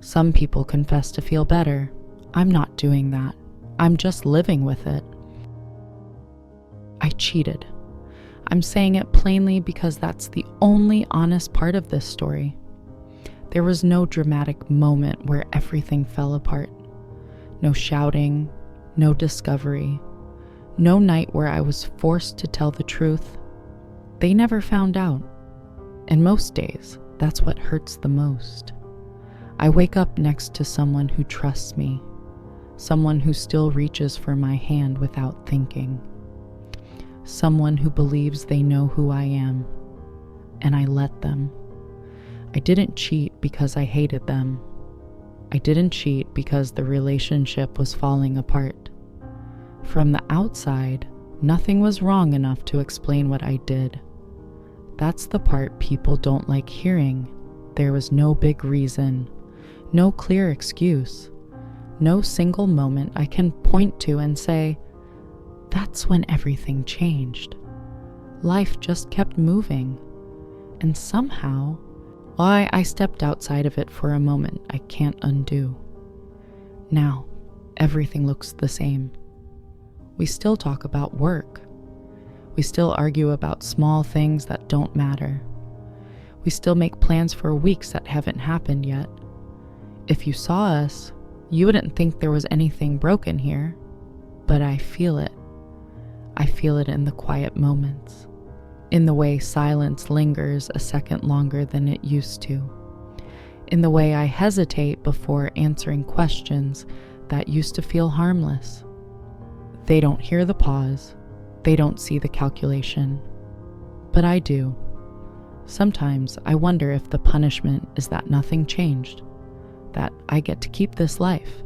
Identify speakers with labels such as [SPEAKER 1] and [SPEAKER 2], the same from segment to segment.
[SPEAKER 1] Some people confess to feel better. I'm not doing that. I'm just living with it. I cheated. I'm saying it plainly because that's the only honest part of this story. There was no dramatic moment where everything fell apart. No shouting, no discovery, no night where I was forced to tell the truth. They never found out. And most days, that's what hurts the most. I wake up next to someone who trusts me, someone who still reaches for my hand without thinking, someone who believes they know who I am, and I let them. I didn't cheat because I hated them. I didn't cheat because the relationship was falling apart. From the outside, nothing was wrong enough to explain what I did. That's the part people don't like hearing. There was no big reason, no clear excuse, no single moment I can point to and say, that's when everything changed. Life just kept moving. And somehow, why I stepped outside of it for a moment I can't undo. Now, everything looks the same. We still talk about work. We still argue about small things that don't matter. We still make plans for weeks that haven't happened yet. If you saw us, you wouldn't think there was anything broken here, but I feel it. I feel it in the quiet moments, in the way silence lingers a second longer than it used to, in the way I hesitate before answering questions that used to feel harmless. They don't hear the pause, they don't see the calculation, but I do. Sometimes I wonder if the punishment is that nothing changed, that I get to keep this life,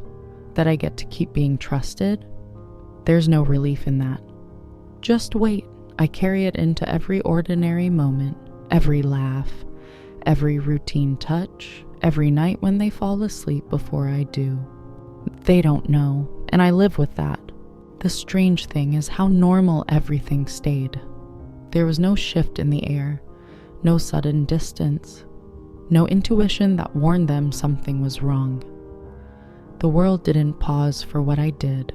[SPEAKER 1] that I get to keep being trusted. There's no relief in that. Just wait. I carry it into every ordinary moment, every laugh, every routine touch, every night when they fall asleep before I do. They don't know, and I live with that. The strange thing is how normal everything stayed. There was no shift in the air, no sudden distance, no intuition that warned them something was wrong. The world didn't pause for what I did.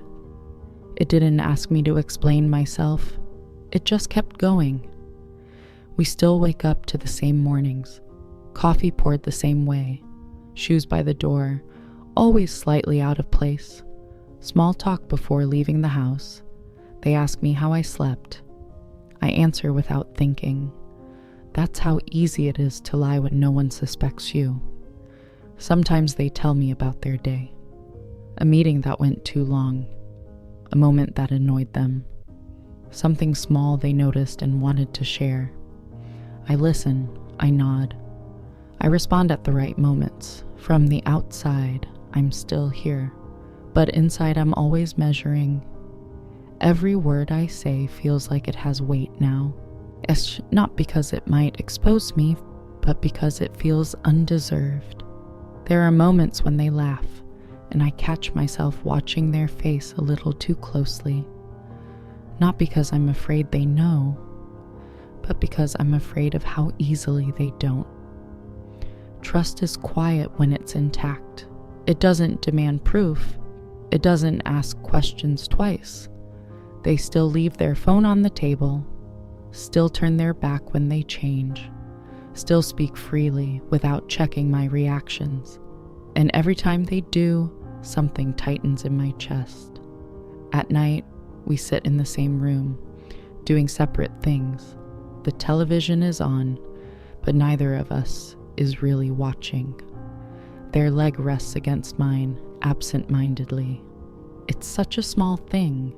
[SPEAKER 1] It didn't ask me to explain myself. It just kept going. We still wake up to the same mornings, coffee poured the same way, shoes by the door, always slightly out of place, small talk before leaving the house. They ask me how I slept. I answer without thinking. That's how easy it is to lie when no one suspects you. Sometimes they tell me about their day, a meeting that went too long, a moment that annoyed them, something small they noticed and wanted to share. I listen, I nod. I respond at the right moments. From the outside, I'm still here, but inside I'm always measuring. Every word I say feels like it has weight now. It's not because it might expose me, but because it feels undeserved. There are moments when they laugh, and I catch myself watching their face a little too closely. Not because I'm afraid they know, but because I'm afraid of how easily they don't. Trust is quiet when it's intact. It doesn't demand proof. It doesn't ask questions twice. They still leave their phone on the table, still turn their back when they change, still speak freely without checking my reactions. And every time they do, something tightens in my chest. At night, we sit in the same room, doing separate things. The television is on, but neither of us is really watching. Their leg rests against mine, absent-mindedly. It's such a small thing,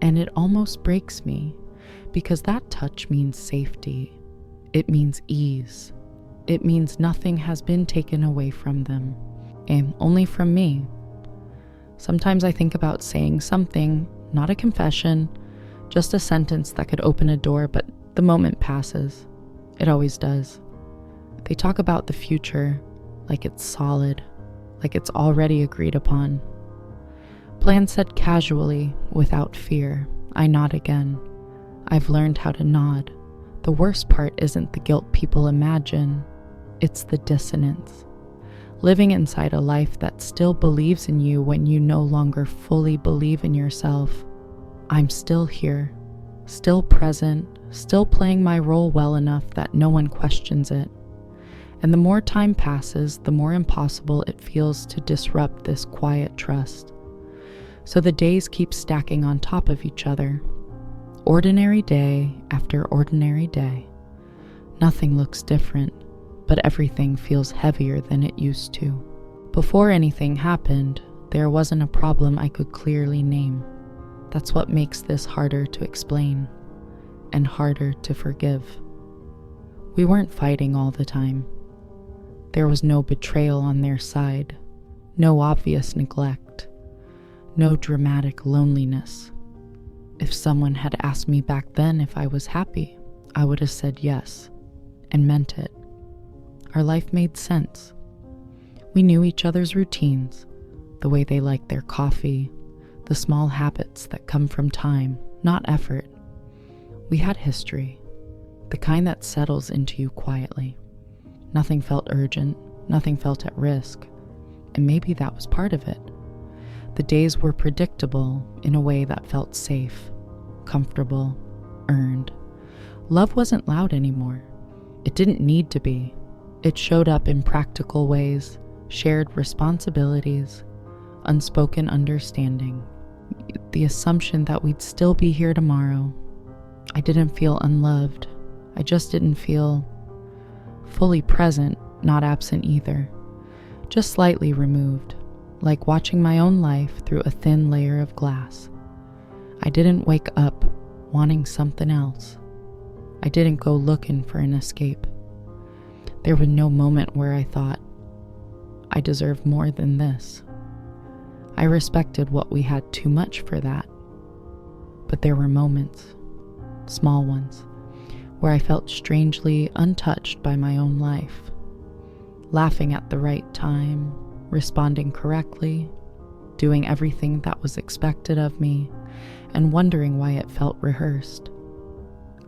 [SPEAKER 1] and it almost breaks me, because that touch means safety. It means ease. It means nothing has been taken away from them, and only from me. Sometimes I think about saying something, not a confession, just a sentence that could open a door, but the moment passes. It always does. They talk about the future like it's solid, like it's already agreed upon. Plans said casually, without fear. I nod again. I've learned how to nod. The worst part isn't the guilt people imagine. It's the dissonance. living inside a life that still believes in you when you no longer fully believe in yourself. I'm still here, still present, still playing my role well enough that no one questions it. And the more time passes, the more impossible it feels to disrupt this quiet trust. So the days keep stacking on top of each other. Ordinary day after ordinary day. Nothing looks different, but everything feels heavier than it used to. Before anything happened, there wasn't a problem I could clearly name. That's what makes this harder to explain and harder to forgive. We weren't fighting all the time. There was no betrayal on their side, no obvious neglect, no dramatic loneliness. If someone had asked me back then if I was happy, I would have said yes, and meant it. Our life made sense. We knew each other's routines, the way they liked their coffee, the small habits that come from time, not effort. We had history, the kind that settles into you quietly. Nothing felt urgent, nothing felt at risk, and maybe that was part of it. The days were predictable in a way that felt safe, comfortable, earned. Love wasn't loud anymore. It didn't need to be. It showed up in practical ways, shared responsibilities, unspoken understanding, the assumption that we'd still be here tomorrow. I didn't feel unloved. I just didn't feel fully present, not absent either, just slightly removed, like watching my own life through a thin layer of glass. I didn't wake up wanting something else. I didn't go looking for an escape. There was no moment where I thought, I deserve more than this. I respected what we had too much for that. But there were moments, small ones, where I felt strangely untouched by my own life, laughing at the right time, responding correctly, doing everything that was expected of me, and wondering why it felt rehearsed.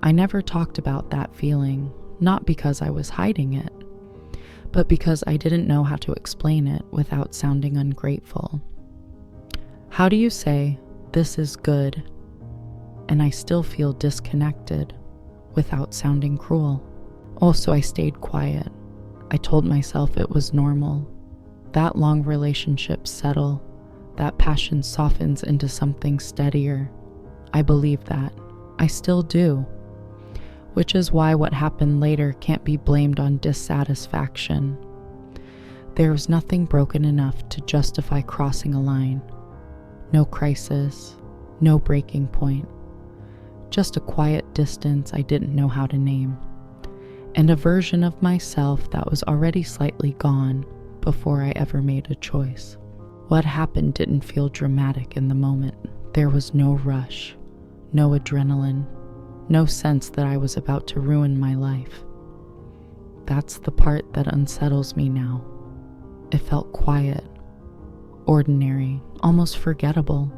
[SPEAKER 1] I never talked about that feeling, not because I was hiding it, but because I didn't know how to explain it without sounding ungrateful. How do you say, this is good, and I still feel disconnected without sounding cruel? Also, I stayed quiet. I told myself it was normal. That long relationships settle, that passion softens into something steadier. I believe that. I still do. Which is why what happened later can't be blamed on dissatisfaction. There was nothing broken enough to justify crossing a line. No crisis, no breaking point. Just a quiet distance I didn't know how to name. And a version of myself that was already slightly gone before I ever made a choice. What happened didn't feel dramatic in the moment. There was no rush, no adrenaline, no sense that I was about to ruin my life. That's the part that unsettles me now. It felt quiet, ordinary, almost forgettable.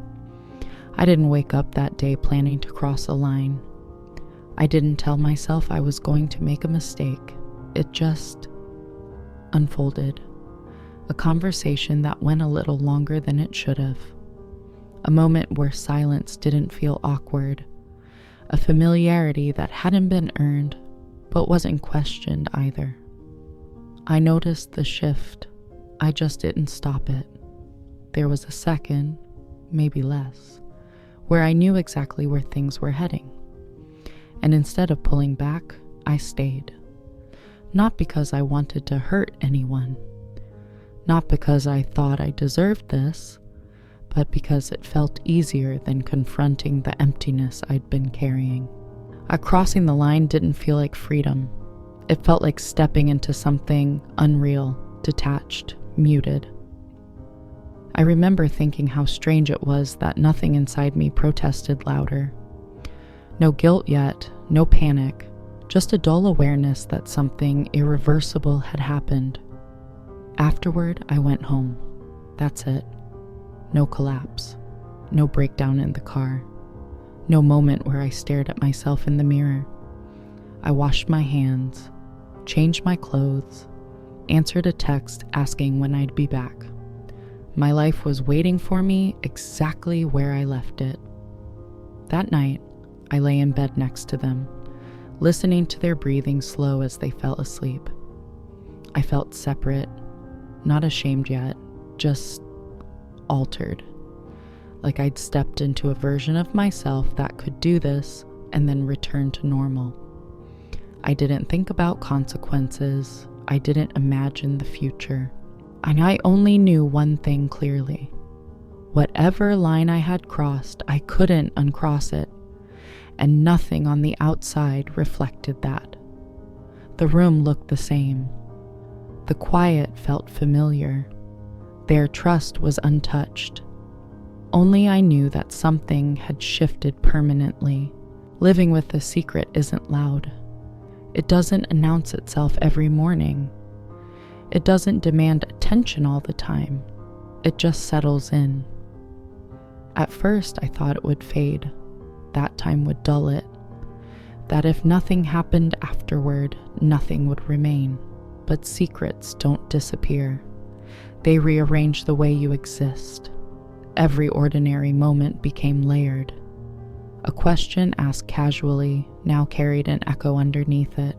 [SPEAKER 1] I didn't wake up that day planning to cross a line. I didn't tell myself I was going to make a mistake. It just unfolded. A conversation that went a little longer than it should have. A moment where silence didn't feel awkward. A familiarity that hadn't been earned, but wasn't questioned either. I noticed the shift. I just didn't stop it. There was a second, maybe less, where I knew exactly where things were heading. And instead of pulling back, I stayed. Not because I wanted to hurt anyone. Not because I thought I deserved this, but because it felt easier than confronting the emptiness I'd been carrying. Crossing the line didn't feel like freedom. It felt like stepping into something unreal, detached, muted. I remember thinking how strange it was that nothing inside me protested louder. No guilt yet, no panic, just a dull awareness that something irreversible had happened. Afterward, I went home. That's it. No collapse, no breakdown in the car, no moment where I stared at myself in the mirror. I washed my hands, changed my clothes, answered a text asking when I'd be back. My life was waiting for me exactly where I left it. That night, I lay in bed next to them, listening to their breathing slow as they fell asleep. I felt separate, not ashamed yet, just altered. Like I'd stepped into a version of myself that could do this and then return to normal. I didn't think about consequences. I didn't imagine the future. And I only knew one thing clearly. Whatever line I had crossed, I couldn't uncross it, and nothing on the outside reflected that. The room looked the same. The quiet felt familiar. Their trust was untouched. Only I knew that something had shifted permanently. Living with a secret isn't loud. It doesn't announce itself every morning. It doesn't demand attention all the time. It just settles in. At first, I thought it would fade. That time would dull it. That if nothing happened afterward, nothing would remain. But secrets don't disappear. They rearrange the way you exist. Every ordinary moment became layered. A question asked casually now carried an echo underneath it.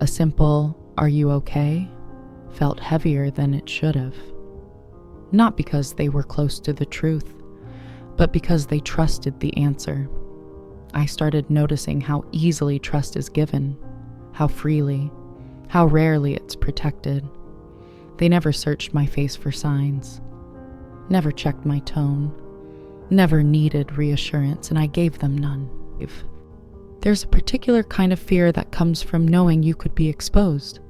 [SPEAKER 1] A simple, "Are you okay?" felt heavier than it should have. Not because they were close to the truth, but because they trusted the answer. I started noticing how easily trust is given, how freely, how rarely it's protected. They never searched my face for signs, never checked my tone, never needed reassurance, and I gave them none. There's a particular kind of fear that comes from knowing you could be exposed,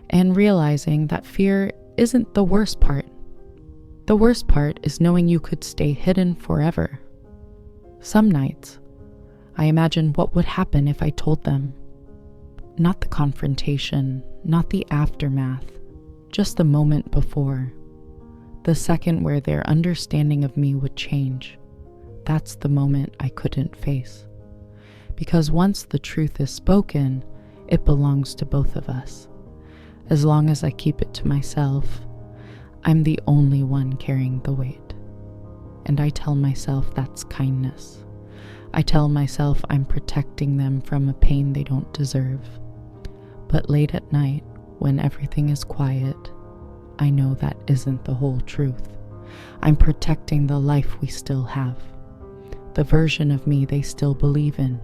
[SPEAKER 1] and realizing that fear isn't the worst part. The worst part is knowing you could stay hidden forever. Some nights, I imagine what would happen if I told them. Not the confrontation, not the aftermath, just the moment before. The second where their understanding of me would change. That's the moment I couldn't face. Because once the truth is spoken, it belongs to both of us. As long as I keep it to myself, I'm the only one carrying the weight. And I tell myself that's kindness. I tell myself I'm protecting them from a pain they don't deserve. But late at night, when everything is quiet, I know that isn't the whole truth. I'm protecting the life we still have, the version of me they still believe in.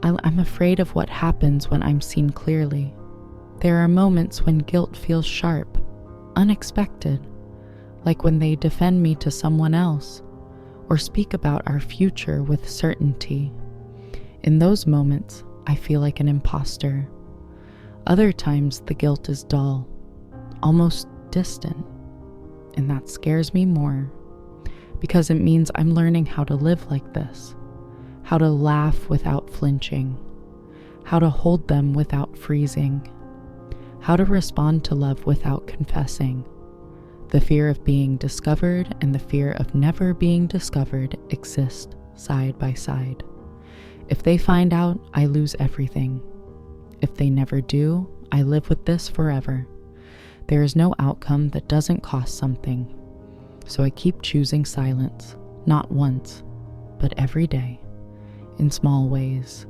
[SPEAKER 1] I'm afraid of what happens when I'm seen clearly. There are moments when guilt feels sharp, unexpected, like when they defend me to someone else or speak about our future with certainty. In those moments, I feel like an imposter. Other times, the guilt is dull, almost distant, and that scares me more because it means I'm learning how to live like this, how to laugh without flinching, how to hold them without freezing, how to respond to love without confessing. The fear of being discovered and the fear of never being discovered exist side by side. If they find out, I lose everything. If they never do, I live with this forever. There is no outcome that doesn't cost something. So I keep choosing silence, not once, but every day, in small ways,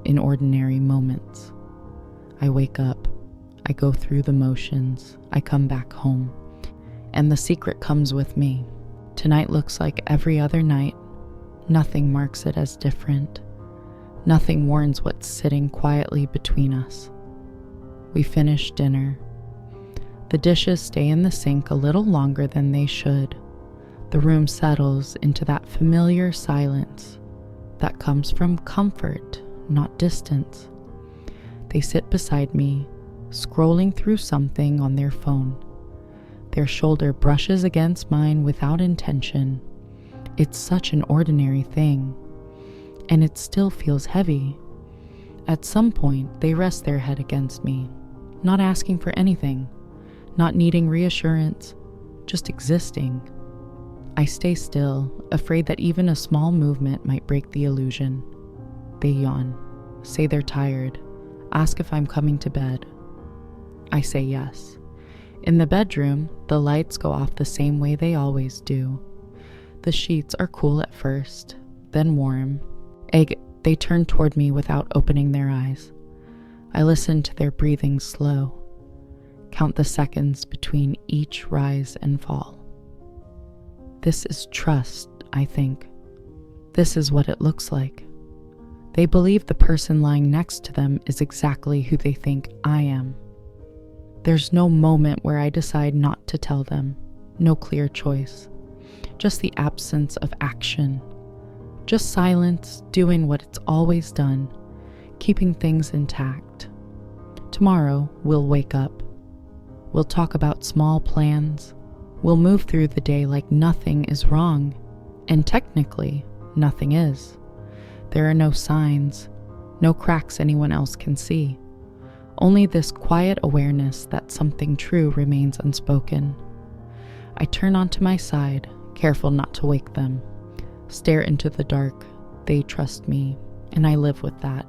[SPEAKER 1] in ordinary moments. I wake up, I go through the motions, I come back home, and the secret comes with me. Tonight looks like every other night. Nothing marks it as different. Nothing warns what's sitting quietly between us. We finish dinner. The dishes stay in the sink a little longer than they should. The room settles into that familiar silence that comes from comfort, not distance. They sit beside me, scrolling through something on their phone. Their shoulder brushes against mine without intention. It's such an ordinary thing, and it still feels heavy. At some point, they rest their head against me, not asking for anything, not needing reassurance, just existing. I stay still, afraid that even a small movement might break the illusion. They yawn, say they're tired, ask if I'm coming to bed. I say yes, In the bedroom, the lights go off the same way they always do. The sheets are cool at first, then warm. They turn toward me without opening their eyes. I listen to their breathing slow, count the seconds between each rise and fall. This is trust, I think. This is what it looks like. They believe the person lying next to them is exactly who they think I am. There's no moment where I decide not to tell them, no clear choice, just the absence of action, just silence doing what it's always done, keeping things intact. Tomorrow, we'll wake up. We'll talk about small plans. We'll move through the day like nothing is wrong, and technically, nothing is. There are no signs, no cracks anyone else can see. Only this quiet awareness that something true remains unspoken. I turn onto my side, careful not to wake them. Stare into the dark. They trust me, and I live with that.